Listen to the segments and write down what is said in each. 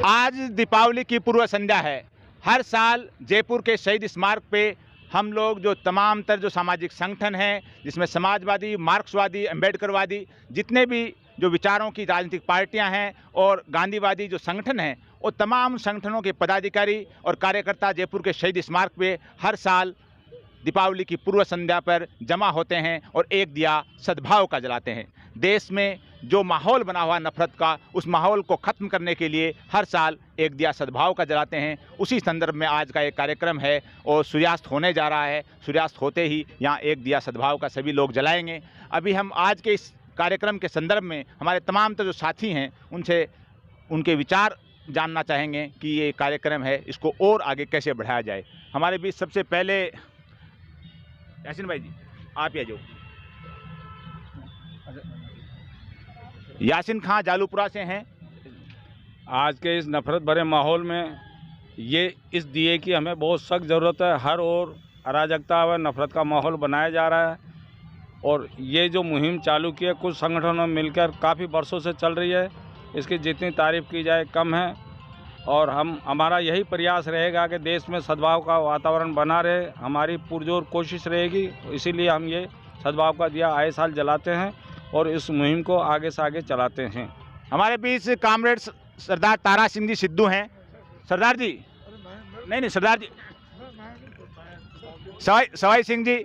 आज दीपावली की पूर्व संध्या है। हर साल जयपुर के शहीद स्मारक पे हम लोग जो तमाम तर जो सामाजिक संगठन हैं, जिसमें समाजवादी, मार्क्सवादी, अम्बेडकरवादी, जितने भी जो विचारों की राजनीतिक पार्टियां हैं और गांधीवादी जो संगठन हैं, वो तमाम संगठनों के पदाधिकारी और कार्यकर्ता जयपुर के शहीद स्मारक पे हर साल दीपावली की पूर्व संध्या पर जमा होते हैं और एक दिया सद्भाव का जलाते हैं। देश में जो माहौल बना हुआ नफरत का, उस माहौल को ख़त्म करने के लिए हर साल एक दिया सद्भाव का जलाते हैं। उसी संदर्भ में आज का एक कार्यक्रम है और सूर्यास्त होने जा रहा है। सूर्यास्त होते ही यहाँ एक दिया सद्भाव का सभी लोग जलाएंगे। अभी हम आज के इस कार्यक्रम के संदर्भ में हमारे तमाम जो साथी हैं, उनसे उनके विचार जानना चाहेंगे कि ये कार्यक्रम है, इसको और आगे कैसे बढ़ाया जाए। हमारे बीच सबसे पहले यासीन भाई जी, आप ही आ जाओ। यासीन खां जालूपुरा से हैं। आज के इस नफ़रत भरे माहौल में ये इस दिए की हमें बहुत सख्त ज़रूरत है। हर ओर अराजकता व नफ़रत का माहौल बनाया जा रहा है और ये जो मुहिम चालू की है कुछ संगठनों में मिलकर काफ़ी वर्षों से चल रही है। इसकी जितनी तारीफ़ की जाए कम है और हमारा यही प्रयास रहेगा कि देश में सद्भाव का वातावरण बना रहे। हमारी पुरजोर कोशिश रहेगी, इसीलिए हम ये सद्भाव का दिया आए साल जलाते हैं और इस मुहिम को आगे से आगे चलाते हैं। हमारे बीच कामरेड सरदार तारा सिंह जी सिद्धू हैं। सरदार जी, नहीं सरदार जी, सवाई सिंह जी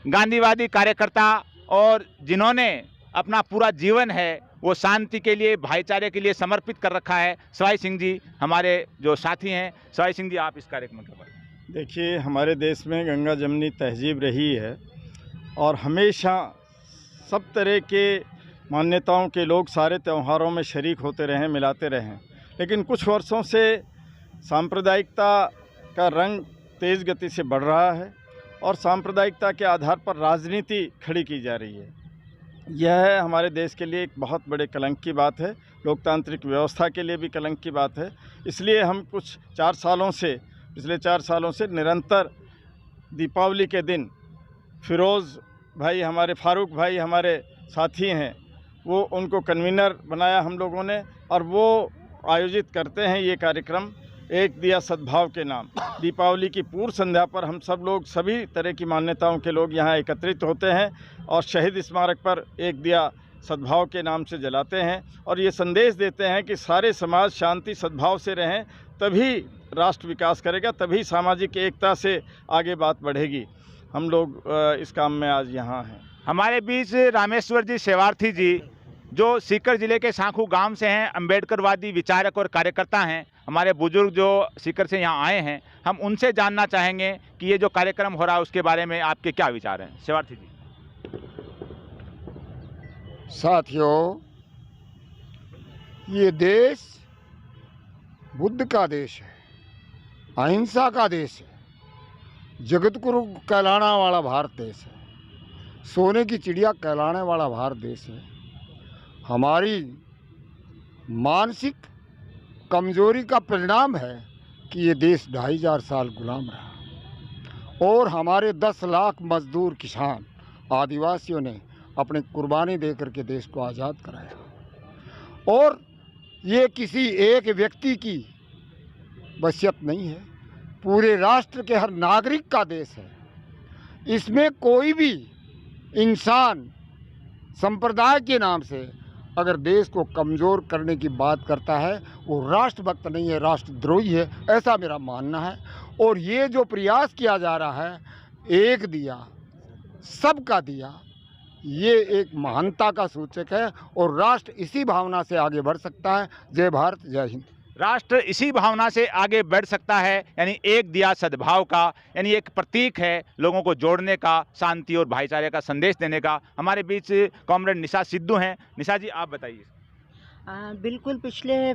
गांधीवादी कार्यकर्ता और जिन्होंने अपना पूरा जीवन है वो शांति के लिए, भाईचारे के लिए समर्पित कर रखा है। सवाई सिंह जी हमारे जो साथी हैं। सवाई सिंह जी, आप इस कार्यक्रम के बारे में। देखिए, हमारे देश में गंगा जमनी तहजीब रही है और हमेशा सब तरह के मान्यताओं के लोग सारे त्योहारों में शरीक होते रहें, मिलाते रहें। लेकिन कुछ वर्षों से सांप्रदायिकता का रंग तेज़ गति से बढ़ रहा है और सांप्रदायिकता के आधार पर राजनीति खड़ी की जा रही है। यह हमारे देश के लिए एक बहुत बड़े कलंक की बात है, लोकतांत्रिक व्यवस्था के लिए भी कलंक की बात है। इसलिए हम पिछले 4 सालों से निरंतर दीपावली के दिन फिरोज़ भाई, हमारे फारूक भाई हमारे साथी हैं, वो उनको कन्वीनर बनाया हम लोगों ने और वो आयोजित करते हैं ये कार्यक्रम एक दिया सद्भाव के नाम। दीपावली की पूर्व संध्या पर हम सब लोग, सभी तरह की मान्यताओं के लोग यहाँ एकत्रित होते हैं और शहीद स्मारक पर एक दिया सद्भाव के नाम से जलाते हैं और ये संदेश देते हैं कि सारे समाज शांति सद्भाव से रहें, तभी राष्ट्र विकास करेगा, तभी सामाजिक एकता से आगे बात बढ़ेगी। हम लोग इस काम में आज यहाँ हैं। हमारे बीच रामेश्वर जी सेवार्थी जी, जो सीकर जिले के सांखू गांव से हैं, अम्बेडकरवादी विचारक और कार्यकर्ता हैं। हमारे बुजुर्ग जो सीकर से यहाँ आए हैं, हम उनसे जानना चाहेंगे कि ये जो कार्यक्रम हो रहा है उसके बारे में आपके क्या विचार हैं। सेवार्थी जी। साथियों, ये देश बुद्ध का देश है, अहिंसा का देश है, जगत गुरु कहलाने वाला भारत देश है, सोने की चिड़िया कहलाने वाला भारत देश है। हमारी मानसिक कमजोरी का परिणाम है कि ये देश 2500 साल गुलाम रहा और हमारे 10 लाख मजदूर किसान आदिवासियों ने अपनी कुर्बानी देकर के देश को आज़ाद कराया। और ये किसी एक व्यक्ति की वसीयत नहीं है, पूरे राष्ट्र के हर नागरिक का देश है। इसमें कोई भी इंसान संप्रदाय के नाम से अगर देश को कमज़ोर करने की बात करता है, वो राष्ट्रभक्त नहीं है, राष्ट्रद्रोही है, ऐसा मेरा मानना है। और ये जो प्रयास किया जा रहा है, एक दिया सबका दिया, ये एक महानता का सूचक है और राष्ट्र इसी भावना से आगे बढ़ सकता है। जय भारत, जय हिंद। राष्ट्र इसी भावना से आगे बढ़ सकता है, यानी एक दिया सद्भाव का, यानी एक प्रतीक है लोगों को जोड़ने का, शांति और भाईचारे का संदेश देने का। हमारे बीच कॉमरेड निशा सिद्धू हैं। निशा जी, आप बताइए। बिल्कुल, पिछले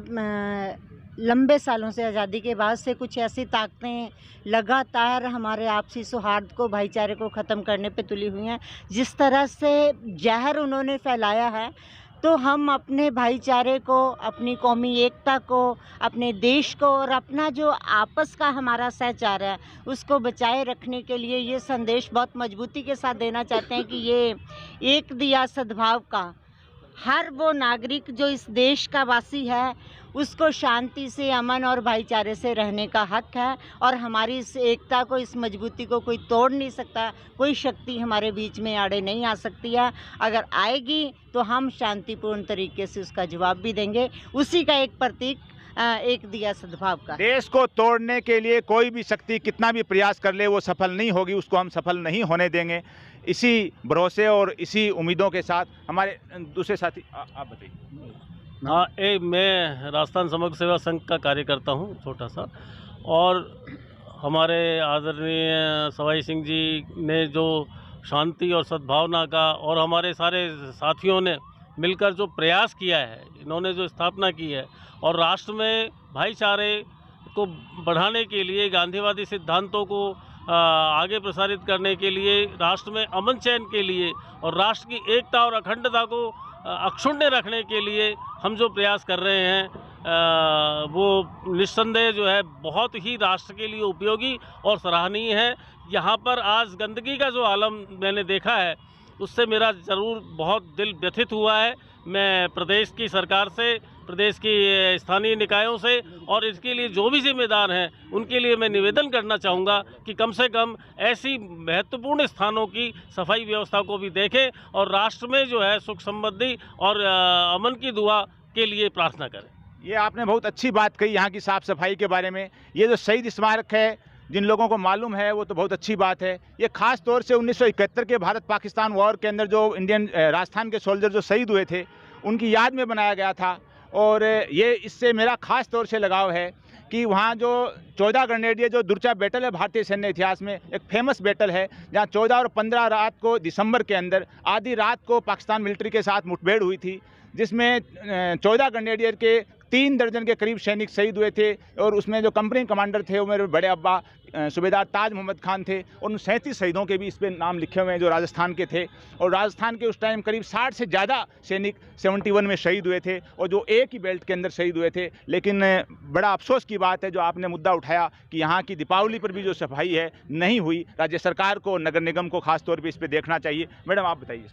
लंबे सालों से, आज़ादी के बाद से कुछ ऐसी ताकतें लगातार हमारे आपसी सौहार्द को, भाईचारे को ख़त्म करने पे तुली हुई हैं। जिस तरह से जहर उन्होंने फैलाया है, तो हम अपने भाईचारे को, अपनी कौमी एकता को, अपने देश को और अपना जो आपस का हमारा सहचार है उसको बचाए रखने के लिए ये संदेश बहुत मजबूती के साथ देना चाहते हैं कि ये एक दिया सद्भाव का हर वो नागरिक जो इस देश का वासी है उसको शांति से, अमन और भाईचारे से रहने का हक है। और हमारी इस एकता को, इस मजबूती को कोई तोड़ नहीं सकता, कोई शक्ति हमारे बीच में आड़े नहीं आ सकती है। अगर आएगी तो हम शांतिपूर्ण तरीके से उसका जवाब भी देंगे। उसी का एक प्रतीक एक दिया सद्भाव का। देश को तोड़ने के लिए कोई भी शक्ति कितना भी प्रयास कर ले वो सफल नहीं होगी, उसको हम सफल नहीं होने देंगे। इसी भरोसे और इसी उम्मीदों के साथ हमारे दूसरे साथी आप बताइए। हाँ, मैं राजस्थान समग्र सेवा संघ का कार्यकर्ता हूँ, छोटा सा। और हमारे आदरणीय सवाई सिंह जी ने जो शांति और सद्भावना का, और हमारे सारे साथियों ने मिलकर जो प्रयास किया है, इन्होंने जो स्थापना की है और राष्ट्र में भाईचारे को बढ़ाने के लिए, गांधीवादी सिद्धांतों को आगे प्रसारित करने के लिए, राष्ट्र में अमन चैन के लिए और राष्ट्र की एकता और अखंडता को अक्षुण्ण रखने के लिए हम जो प्रयास कर रहे हैं वो निस्संदेह जो है बहुत ही राष्ट्र के लिए उपयोगी और सराहनीय है। यहाँ पर आज गंदगी का जो आलम मैंने देखा है उससे मेरा ज़रूर बहुत दिल व्यथित हुआ है। मैं प्रदेश की सरकार से, प्रदेश की स्थानीय निकायों से और इसके लिए जो भी जिम्मेदार हैं उनके लिए मैं निवेदन करना चाहूँगा कि कम से कम ऐसी महत्वपूर्ण स्थानों की सफाई व्यवस्था को भी देखें और राष्ट्र में जो है सुख समृद्धि और अमन की दुआ के लिए प्रार्थना करें। ये आपने बहुत अच्छी बात कही यहाँ की साफ़ सफाई के बारे में। ये जो शहीद स्मारक है, जिन लोगों को मालूम है वो तो बहुत अच्छी बात है। ये खास तौर से 1971 के भारत पाकिस्तान वॉर के अंदर जो इंडियन राजस्थान के सोल्जर जो शहीद हुए थे उनकी याद में बनाया गया था। और ये इससे मेरा खास तौर से लगाव है कि वहाँ जो 14 ग्रेनेडियर जो दुर्चा बैटल है भारतीय सैन्य इतिहास में एक फेमस बैटल है, जहाँ 14 और 15 रात को दिसंबर के अंदर आधी रात को पाकिस्तान मिलिट्री के साथ मुठभेड़ हुई थी, जिसमें 14 ग्रेनेडियर के 3 दर्जन के करीब सैनिक शहीद हुए थे। और उसमें जो कंपनी कमांडर थे वो मेरे बड़े अब्बा सूबेदार ताज मोहम्मद खान थे। और उन 37 शहीदों के भी इस पर नाम लिखे हुए हैं जो राजस्थान के थे। और राजस्थान के उस टाइम करीब 60 से ज़्यादा सैनिक 71 में शहीद हुए थे और जो एक ही बेल्ट के अंदर शहीद हुए थे। लेकिन बड़ा अफसोस की बात है जो आपने मुद्दा उठाया कि यहाँ की दीपावली पर भी जो सफाई है नहीं हुई। राज्य सरकार को, नगर निगम को खास तौर पर इस पर देखना चाहिए। मैडम आप बताइए।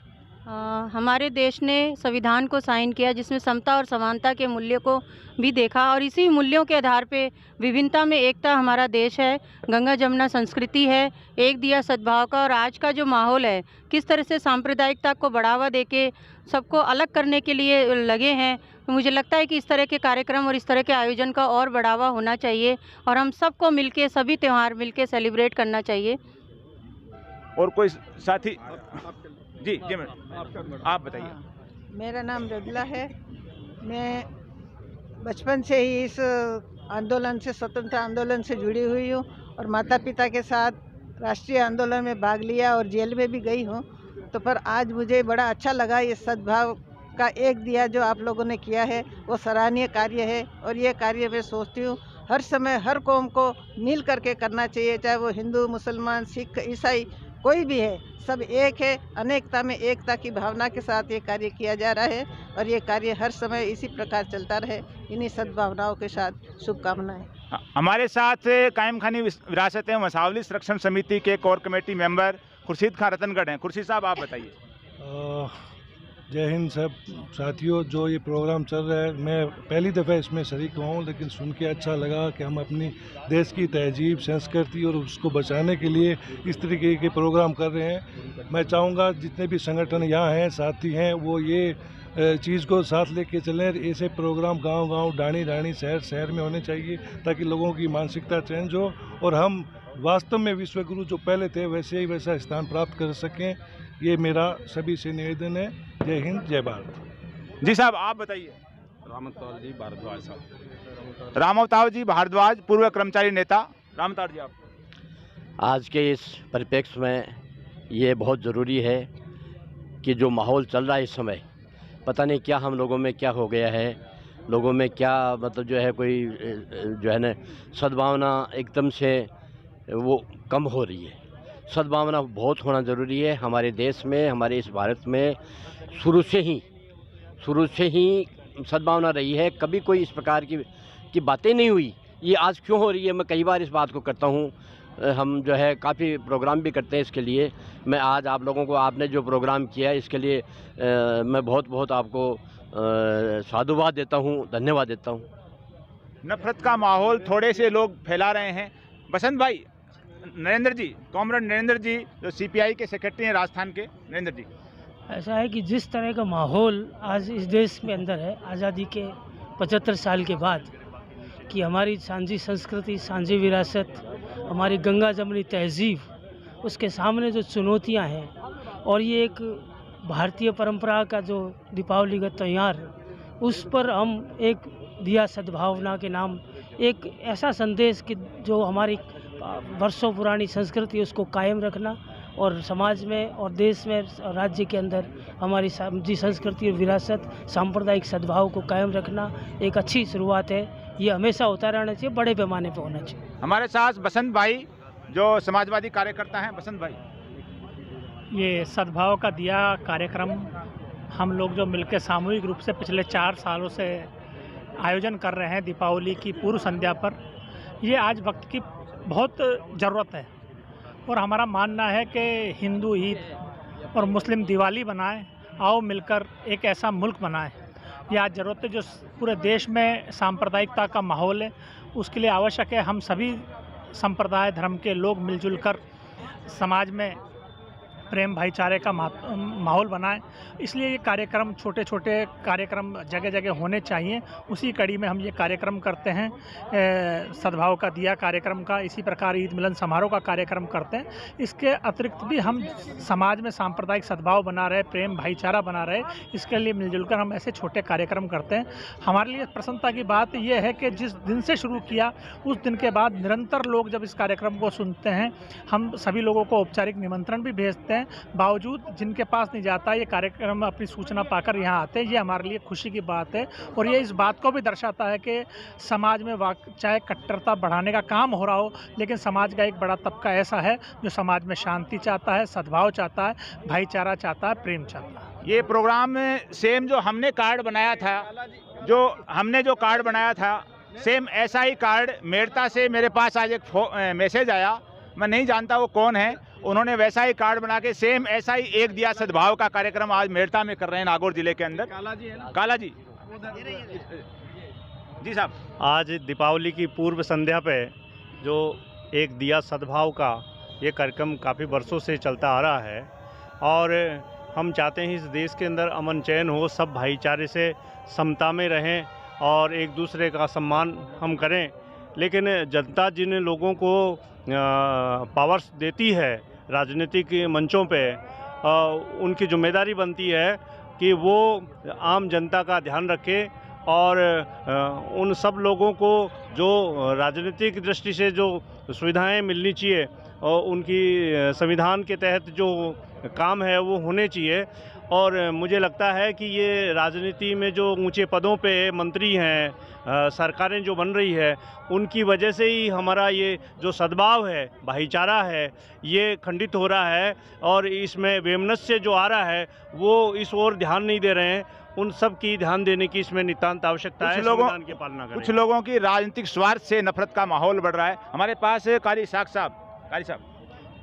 हमारे देश ने संविधान को साइन किया जिसमें समता और समानता के मूल्य को भी देखा और इसी मूल्यों के आधार पे विभिन्नता में एकता हमारा देश है, गंगा जमुना संस्कृति है, एक दिया सद्भाव का। और आज का जो माहौल है किस तरह से सांप्रदायिकता को बढ़ावा देके सबको अलग करने के लिए लगे हैं, तो मुझे लगता है कि इस तरह के कार्यक्रम और इस तरह के आयोजन का और बढ़ावा होना चाहिए और हम सबको मिलके, सभी त्यौहार मिलके सेलिब्रेट करना चाहिए। और कोई साथी? जी जी मैडम आप बताइए। मेरा नाम रजला है। मैं बचपन से ही इस आंदोलन से, स्वतंत्र आंदोलन से जुड़ी हुई हूँ और माता पिता के साथ राष्ट्रीय आंदोलन में भाग लिया और जेल में भी गई हूँ। तो पर आज मुझे बड़ा अच्छा लगा, ये सद्भाव का एक दिया जो आप लोगों ने किया है वो सराहनीय कार्य है। और ये कार्य मैं सोचती हूँ हर समय हर कौम को मिल करके करना चाहिए, चाहे वो हिंदू, मुसलमान, सिख, ईसाई कोई भी है, सब एक है। अनेकता में एकता की भावना के साथ ये कार्य किया जा रहा है और ये कार्य हर समय इसी प्रकार चलता रहे। इन्हीं सद्भावनाओं के साथ शुभकामनाएं। हमारे साथ कायम खानी विरासत मसावली संरक्षण समिति के core committee member Khurshid Khan Ratangarh हैं। खुर्शीद साहब आप बताइए। जय हिंद सब साथियों। जो ये प्रोग्राम चल रहा है, मैं पहली दफ़ा इसमें शरीक हुआ हूँ, लेकिन सुन के अच्छा लगा कि हम अपनी देश की तहजीब, संस्कृति और उसको बचाने के लिए इस तरीके के प्रोग्राम कर रहे हैं। मैं चाहूँगा जितने भी संगठन यहाँ हैं, साथी हैं, वो ये चीज़ को साथ लेके चलें। ऐसे प्रोग्राम गांव-गांव, डाणी-डाणी, शहर-शहर में होने चाहिए ताकि लोगों की मानसिकता चेंज हो और हम वास्तव में विश्वगुरु जो पहले थे वैसे ही वैसा स्थान प्राप्त कर सकें। ये मेरा सभी से निवेदन है। जय हिंद, जय भारत। जी साहब आप बताइए। रामअवतार जी भारद्वाज साहब। रामअवतार जी भारद्वाज, पूर्व कर्मचारी नेता। रामअवतार जी आप। आज के इस परिप्रेक्ष्य में ये बहुत ज़रूरी है कि जो माहौल चल रहा है इस समय, पता नहीं क्या हम लोगों में क्या हो गया है, लोगों में क्या मतलब जो है कोई जो है ना सद्भावना एकदम से वो कम हो रही है। सद्भावना बहुत होना ज़रूरी है हमारे देश में, हमारे इस भारत में। शुरू से ही सद्भावना रही है, कभी कोई इस प्रकार की बातें नहीं हुई। ये आज क्यों हो रही है, मैं कई बार इस बात को करता हूँ। हम जो है काफ़ी प्रोग्राम भी करते हैं इसके लिए। मैं आज आप लोगों को आपने जो प्रोग्राम किया है इसके लिए मैं बहुत बहुत आपको साधुवाद देता हूँ, धन्यवाद देता हूँ। नफरत का माहौल थोड़े से लोग फैला रहे हैं। बसंत भाई, नरेंद्र जी, कॉमरेड नरेंद्र जी जो सीपीआई के सेक्रेटरी हैं राजस्थान के, नरेंद्र जी। ऐसा है कि जिस तरह का माहौल आज इस देश में अंदर है आज़ादी के 75 साल के बाद, कि हमारी सांझी संस्कृति, सांझी विरासत, हमारी गंगा जमनी तहजीब, उसके सामने जो चुनौतियां हैं, और ये एक भारतीय परंपरा का जो दीपावली का त्यौहार, उस पर हम एक दिया सद्भावना के नाम एक ऐसा संदेश कि जो हमारी वर्षों पुरानी संस्कृति उसको कायम रखना, और समाज में और देश में और राज्य के अंदर हमारी जी संस्कृति और विरासत, सांप्रदायिक सद्भाव को कायम रखना एक अच्छी शुरुआत है। ये हमेशा होता रहना चाहिए, बड़े पैमाने पर होना चाहिए। हमारे साथ बसंत भाई जो समाजवादी कार्यकर्ता हैं। बसंत भाई, ये सद्भाव का दिया कार्यक्रम हम लोग जो मिलकर सामूहिक रूप से पिछले 4 सालों से आयोजन कर रहे हैं दीपावली की पूर्व संध्या पर, ये आज वक्त की बहुत ज़रूरत है। और हमारा मानना है कि हिंदू ईद और मुस्लिम दिवाली बनाएं, आओ मिलकर एक ऐसा मुल्क बनाएं। ये आज ज़रूरत है जो पूरे देश में सांप्रदायिकता का माहौल है, उसके लिए आवश्यक है हम सभी संप्रदाय धर्म के लोग मिलजुल कर समाज में प्रेम भाईचारे का माहौल बनाएं। इसलिए ये कार्यक्रम, छोटे छोटे कार्यक्रम जगह जगह होने चाहिए। उसी कड़ी में हम ये कार्यक्रम करते हैं, सद्भाव का दिया कार्यक्रम का, इसी प्रकार ईद मिलन समारोह का कार्यक्रम करते हैं। इसके अतिरिक्त भी हम समाज में सांप्रदायिक सद्भाव बना रहे, प्रेम भाईचारा बना रहे, इसके लिए मिलजुल कर हम ऐसे छोटे कार्यक्रम करते हैं। हमारे लिए प्रसन्नता की बात यह है कि जिस दिन से शुरू किया उस दिन के बाद निरंतर लोग जब इस कार्यक्रम को सुनते हैं, हम सभी लोगों को औपचारिक निमंत्रण भी भेजते हैं, बावजूद जिनके पास नहीं जाता ये कार्यक्रम अपनी सूचना पाकर यहाँ आते हैं। ये हमारे लिए खुशी की बात है, और ये इस बात को भी दर्शाता है कि समाज में चाहे कट्टरता बढ़ाने का काम हो रहा हो, लेकिन समाज का एक बड़ा तबका ऐसा है जो समाज में शांति चाहता है, सद्भाव चाहता है, भाईचारा चाहता है, प्रेम चाहता है। ये प्रोग्राम में सेम जो हमने कार्ड बनाया था, सेम ऐसा ही कार्ड मेड़ता से मेरे पास आज एक मैसेज आया। मैं नहीं जानता वो कौन है, उन्होंने वैसा ही कार्ड बना के सेम ऐसा ही एक दिया सद्भाव का कार्यक्रम आज मेड़ता में कर रहे हैं, नागौर जिले के अंदर। काला जी जी साहब, आज दीपावली की पूर्व संध्या पे जो एक दिया सद्भाव का ये कार्यक्रम काफ़ी वर्षों से चलता आ रहा है, और हम चाहते हैं इस देश के अंदर अमन चैन हो, सब भाईचारे से समता में रहें और एक दूसरे का सम्मान हम करें। लेकिन जनता जिन लोगों को पावर्स देती है राजनीतिक मंचों पे, उनकी जिम्मेदारी बनती है कि वो आम जनता का ध्यान रखें, और उन सब लोगों को जो राजनीतिक दृष्टि से जो सुविधाएं मिलनी चाहिए और उनकी संविधान के तहत जो काम है वो होने चाहिए। और मुझे लगता है कि ये राजनीति में जो ऊंचे पदों पे मंत्री हैं, सरकारें जो बन रही है, उनकी वजह से ही हमारा ये जो सद्भाव है, भाईचारा है, ये खंडित हो रहा है, और इसमें वैमनस्य जो आ रहा है वो इस ओर ध्यान नहीं दे रहे हैं। उन सब की ध्यान देने की इसमें नितांत आवश्यकता है। संविधान की पालना करें। कुछ लोगों की राजनीतिक स्वार्थ से नफरत का माहौल बढ़ रहा है। हमारे पास कारी साहब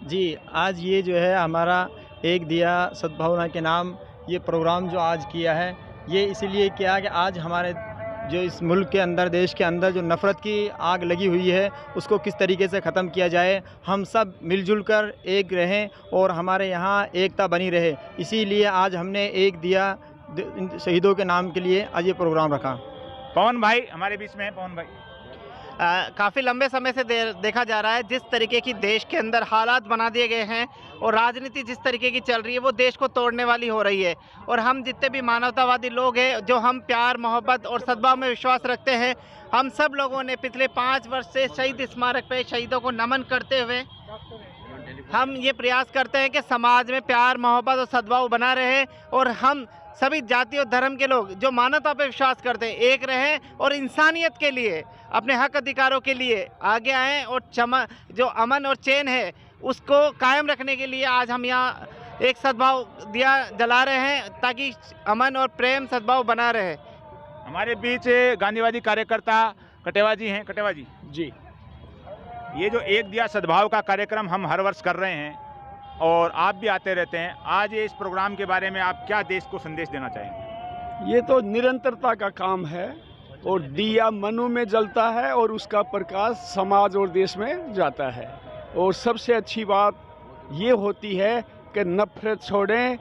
जी, आज ये जो है हमारा एक दिया सद्भावना के नाम ये प्रोग्राम जो आज किया है, ये इसीलिए किया कि आज हमारे जो इस मुल्क के अंदर, देश के अंदर जो नफ़रत की आग लगी हुई है, उसको किस तरीके से ख़त्म किया जाए, हम सब मिलजुल कर एक रहें और हमारे यहाँ एकता बनी रहे। इसीलिए आज हमने एक दिया शहीदों के नाम के लिए आज ये प्रोग्राम रखा। पवन भाई हमारे बीच में है। पवन भाई, काफ़ी लंबे समय से देखा जा रहा है जिस तरीके की देश के अंदर हालात बना दिए गए हैं और राजनीति जिस तरीके की चल रही है वो देश को तोड़ने वाली हो रही है। और हम जितने भी मानवतावादी लोग हैं, जो हम प्यार, मोहब्बत और सद्भाव में विश्वास रखते हैं, हम सब लोगों ने पिछले 5 वर्ष से शहीद स्मारक पे शहीदों को नमन करते हुए हम ये प्रयास करते हैं कि समाज में प्यार, मोहब्बत और सद्भाव बना रहे, और हम सभी जाति और धर्म के लोग जो मानवता पर विश्वास करते हैं एक रहें और इंसानियत के लिए, अपने हक अधिकारों के लिए आगे आएँ, और जो अमन और चैन है उसको कायम रखने के लिए आज हम यहाँ एक सद्भाव दिया जला रहे हैं, ताकि अमन और प्रेम सद्भाव बना रहे। हमारे बीच गांधीवादी कार्यकर्ता कटेवा जी हैं। कटेवा जी, ये जो एक दिया सद्भाव का कार्यक्रम हम हर वर्ष कर रहे हैं और आप भी आते रहते हैं, आज ये इस प्रोग्राम के बारे में आप क्या देश को संदेश देना चाहेंगे? ये तो निरंतरता का काम है और दिया मनु में जलता है और उसका प्रकाश समाज और देश में जाता है। और सबसे अच्छी बात ये होती है कि नफरत छोड़ें,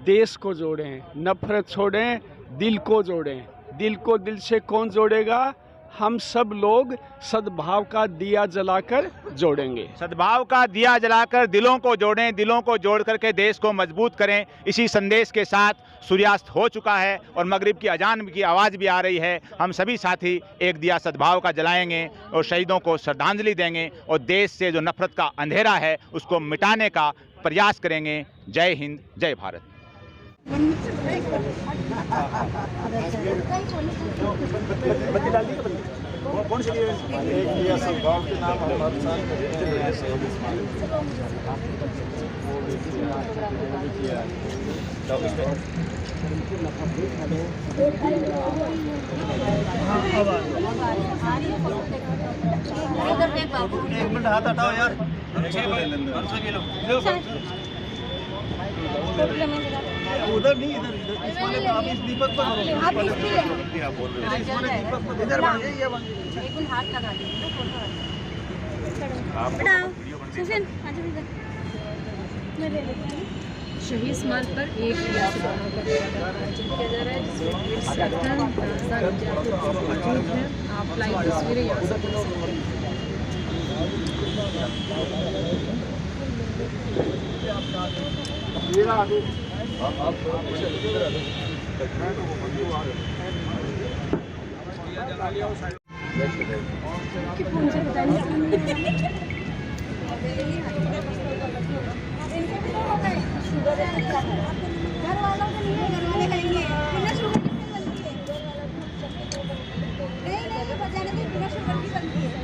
देश को जोड़ें, नफरत छोड़ें, दिल को जोड़ें। दिल को दिल से कौन जोड़ेगा? हम सब लोग सद्भाव का दिया जलाकर जोड़ेंगे। सद्भाव का दिया जलाकर दिलों को जोड़ें, दिलों को जोड़ करके देश को मजबूत करें। इसी संदेश के साथ सूर्यास्त हो चुका है और मगरिब की अजान की आवाज़ भी आ रही है। हम सभी साथी एक दिया सद्भाव का जलाएंगे और शहीदों को श्रद्धांजलि देंगे और देश से जो नफरत का अंधेरा है उसको मिटाने का प्रयास करेंगे। जय हिंद, जय भारत। कौन सी एक दिया सद्भाव के नाम हम हर साल एक मिनट हाथ हटाओ यार। उधर नहीं, इधर इधर इस वाले आप इस दीपक पर करो। आप बोल रहे हो इस वाले दीपक पर इधर बन जाइए, ये बन एक मिनट हाथ लगा दीजिए। सुफियान आजा इधर, मैं ले लेती हूं। शहीद स्मारक पर एक दिया सद्भाव का आयोजन किया जा रहा है, जिसमें वीर सैनिक मौजूद हैं। आप लाइव तस्वीरें यहाँ से देख सकते हैं। घर वालों के लिए घर वाले कहेंगे बिना शुगर की बनती है। नहीं बचाने तो बिना शुगर की बनती है।